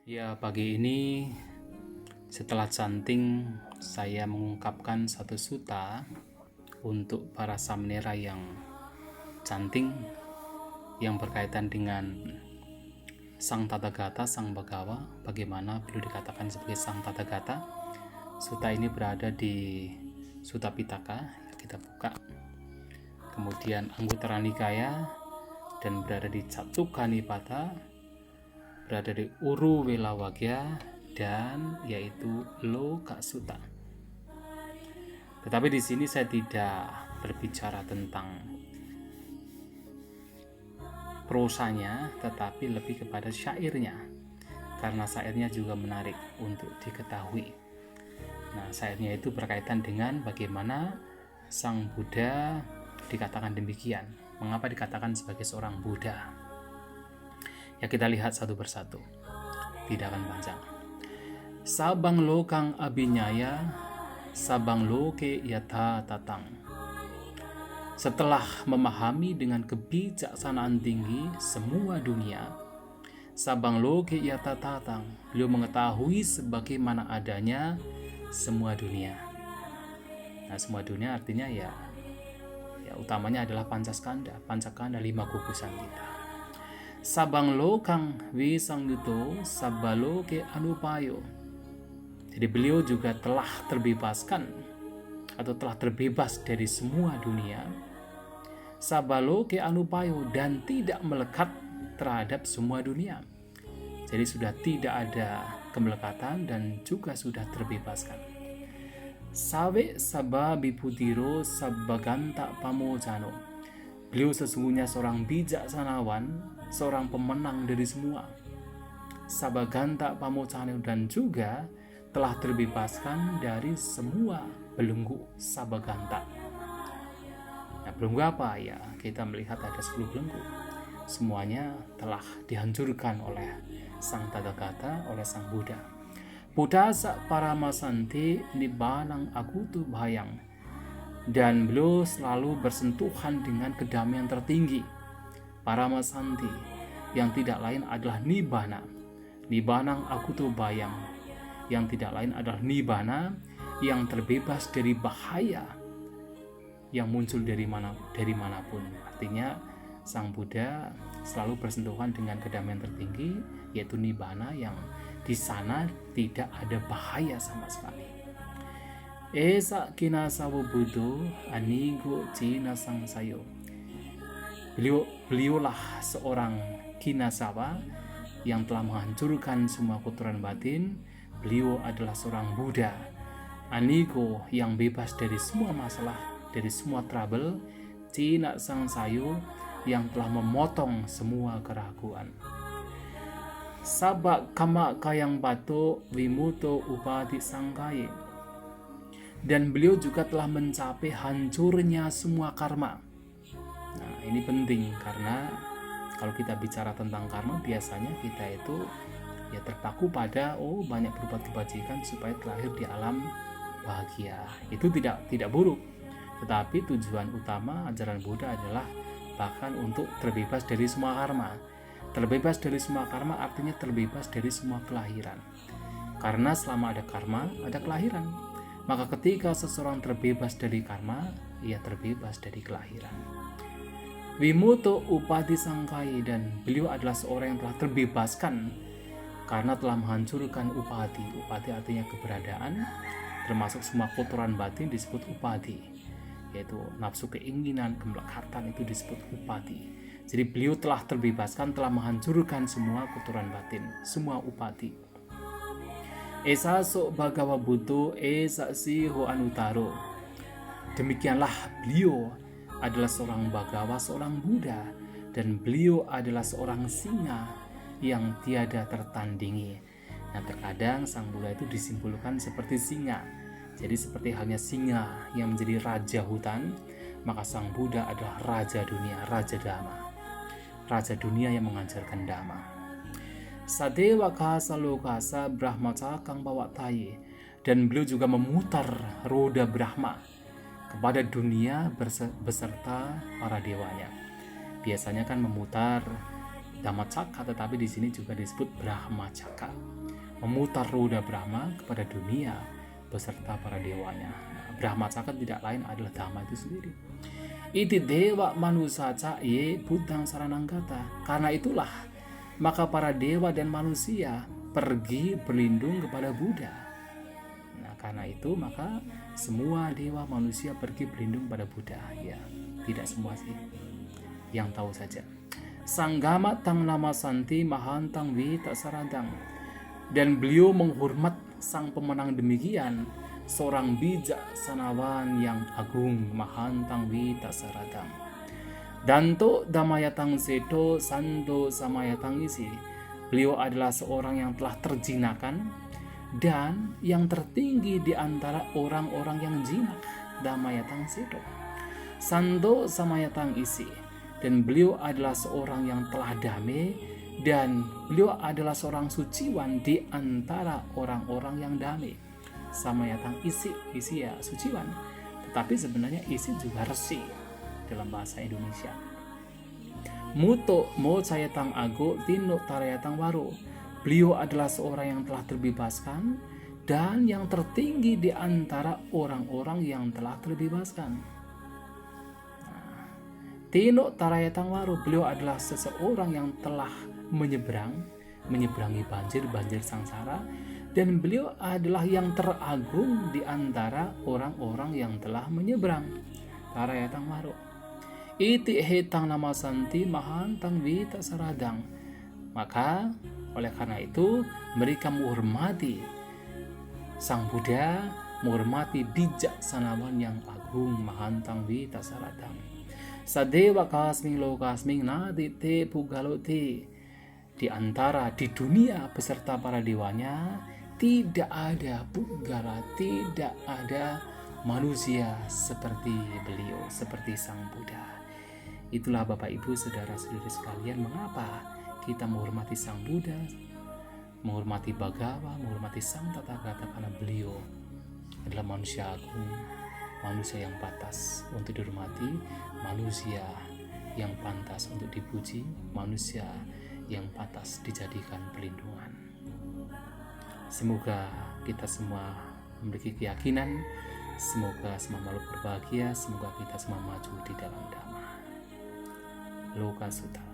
Ya, pagi ini setelah chanting, saya mengungkapkan satu sutta untuk para samnera yang chanting yang berkaitan dengan Sang Tathagata, Sang Bhagawa, bagaimana beliau dikatakan sebagai Sang Tathagata. Sutta ini berada di Sutta Pitaka, kita buka. Kemudian Anguttara Nikaya dan berada di Catuka Nipata, berada di Uru Welawagya, dan yaitu Loka Sutta. Tetapi di sini saya tidak berbicara tentang prosanya, tetapi lebih kepada syairnya, karena syairnya juga menarik untuk diketahui. Nah, syairnya itu berkaitan dengan bagaimana Sang Buddha dikatakan demikian. Mengapa dikatakan sebagai seorang Buddha? Ya, kita lihat satu persatu, tidak akan panjang. Sabang lokang abinyaya, sabang loke yatha tatang. Setelah memahami dengan kebijaksanaan tinggi semua dunia, sabang loke yatha tatang, beliau mengetahui sebagaimana adanya semua dunia. Nah, semua dunia artinya ya utamanya adalah Pancaskanda 5 gugusan kita. Sabang lokang wisangnuto sabaloke anupayo. Jadi beliau juga telah terbebaskan atau telah terbebas dari semua dunia, sabaloke anupayo, dan tidak melekat terhadap semua dunia. Jadi sudah tidak ada kemelekatan dan juga sudah terbebaskan. Sawe sababi putiro sabaganta pamojano. Beliau sesungguhnya seorang bijaksanawan, seorang pemenang dari semua. Sabaganta pamojano, dan juga telah terbebaskan dari semua belenggu sabaganta. Nah, belenggu apa ya? Kita melihat ada 10 belenggu. Semuanya telah dihancurkan oleh Sang Tathagata, oleh Sang Buddha. Buddha sak paramasanti nibanang akutu bayang. Dan beliau selalu bersentuhan dengan kedamaian tertinggi. Paramasanti, yang tidak lain adalah Nibbana. Nibanang akutu bayang, yang tidak lain adalah Nibbana, yang terbebas dari bahaya yang muncul dari manapun. Artinya Sang Buddha selalu bersentuhan dengan kedamaian tertinggi, yaitu Nibbana, yang di sana tidak ada bahaya sama sekali. Esa kinasawo buddho anigo cina sang sayo. Beliaulah seorang kinasawa yang telah menghancurkan semua kotoran batin. Beliau adalah seorang Buddha anigo, yang bebas dari semua masalah, dari semua trouble. Cina sang sayo, yang telah memotong semua keraguan. Sabak kama kayang bato wimuto upadi sangkaye. Dan beliau juga telah mencapai hancurnya semua karma. Nah, ini penting karena kalau kita bicara tentang karma, biasanya kita itu ya terpaku pada banyak berbuat kebajikan supaya terlahir di alam bahagia. Itu tidak buruk. Tetapi tujuan utama ajaran Buddha adalah bahkan untuk terbebas dari semua karma. Terbebas dari semua karma artinya terbebas dari semua kelahiran. Karena selama ada karma, ada kelahiran. Maka ketika seseorang terbebas dari karma, ia terbebas dari kelahiran. Wimuto upadi sangkai, dan beliau adalah seorang yang telah terbebaskan karena telah menghancurkan upadi. Upadi artinya keberadaan, termasuk semua kotoran batin disebut upadi, yaitu nafsu keinginan, kemelekatan, itu disebut upadi. Jadi beliau telah terbebaskan, telah menghancurkan semua kotoran batin, semua upadi. Esa so bagawa buddho esa si ho anutaro. Demikianlah beliau adalah seorang Bhagawa, seorang Buddha, dan beliau adalah seorang singa yang tiada tertandingi. Nah, terkadang Sang Buddha itu disimpulkan seperti singa. Jadi seperti halnya singa yang menjadi raja hutan, maka Sang Buddha adalah raja dunia, raja dhamma. Raja dunia yang mengajarkan dhamma. Sadewa kasa lokasa brahmaca kang pawataye. Dan beliau juga memutar roda Brahma kepada dunia beserta para dewanya. Biasanya kan memutar Dhammacakka, tetapi di sini juga disebut Brahmacakka, memutar roda Brahma kepada dunia beserta para dewanya. Brahmacakka tidak lain adalah Dhamma itu sendiri. Iti dewa manusaca ye buddhang sarananggata. Karena itulah maka para dewa dan manusia pergi berlindung kepada Buddha. Nah, karena itu maka semua dewa manusia pergi berlindung pada Buddha. Ya, tidak semua sih, yang tahu saja. Sanggama tang nama santi mahantang wita saradang. Dan beliau menghormat sang pemenang demikian, seorang bijaksanawan yang agung, mahantang wita saradang. Danto damayatang seto santo samayatang isi. Beliau adalah seorang yang telah terjinakan dan yang tertinggi di antara orang-orang yang jinak. Damayatang seto santo samayatang isi. Dan beliau adalah seorang yang telah damai, dan beliau adalah seorang suciwan di antara orang-orang yang damai. Samayatang isi ya suciwan, tetapi sebenarnya isi juga resi dalam bahasa Indonesia. Muto mo cayatang ago tino tarayatang waro. Beliau adalah seorang yang telah terbebaskan dan yang tertinggi di antara orang-orang yang telah terbebaskan. Tino tarayatang waro, beliau adalah seseorang yang telah menyeberangi banjir sangsara, dan beliau adalah yang teragung di antara orang-orang yang telah menyeberang. Tarayatang waro. Iti hetang nama santi mahantang wita saradang. Maka oleh karena itu mereka menghormati Sang Buddha, menghormati bijaksanawan yang agung, mahantang wita saradang. Sadewa kasming lo kasming nadi te pugalo te. Di antara di dunia beserta para dewanya tidak ada Pugala, tidak ada manusia seperti beliau, seperti Sang Buddha. Itulah Bapak Ibu saudara-saudari sekalian, mengapa kita menghormati Sang Buddha, menghormati Bhagawa, menghormati Sang Tathagata, karena beliau adalah manusia agung, manusia yang pantas untuk dihormati, manusia yang pantas untuk dipuji, manusia yang pantas dijadikan pelindungan. Semoga kita semua memiliki keyakinan, semoga semua makhluk berbahagia, semoga kita semua maju di dalam Dhamma. Loka Sutta.